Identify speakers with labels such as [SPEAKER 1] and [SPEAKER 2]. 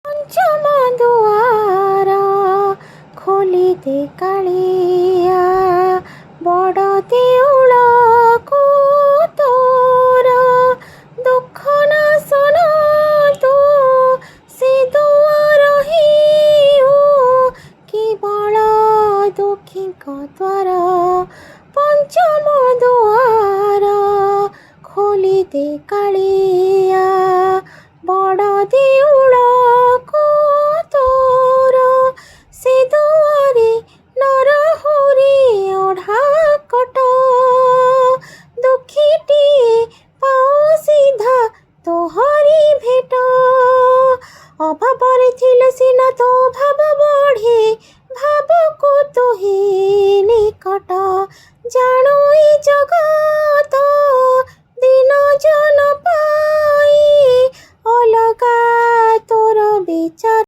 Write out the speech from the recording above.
[SPEAKER 1] ପଞ୍ଚମ ଦୁଆର ଖୋଲିଦେ କାଳିଆ, ବଡ଼ ଦେଉଳକୁ ତୋର ଦୁଃଖ ନାଶନ ତୁ ସେ ଦୁଆର ହେଉ, କେବଳ ଦୁଃଖୀଙ୍କ ଦ୍ୱାର। ପଞ୍ଚମ ଦୁଆର ଖୋଲିଦେ କାଳିଆ, ବଡ଼ ଦେଉଳକୁ ତୋର ସେ ଦୁଆରେ ନରହୁରି ଅଢ଼ା କଟ। ଦୁଃଖୀଟିଏ ପାଉ ସିଧା ତୋହରି ଭେଟ, ଅଭାବରେ ଥିଲେ ସିନା ତୋ ଭାବ ବଢ଼େ, ଭାବକୁ ତୁ ହି ନିକଟ। ଜାଣୁ ଏ ଜଗତ ଦିନ ଜନ ପାଇ, ଅଲଗା ତୋର ବିଚାର।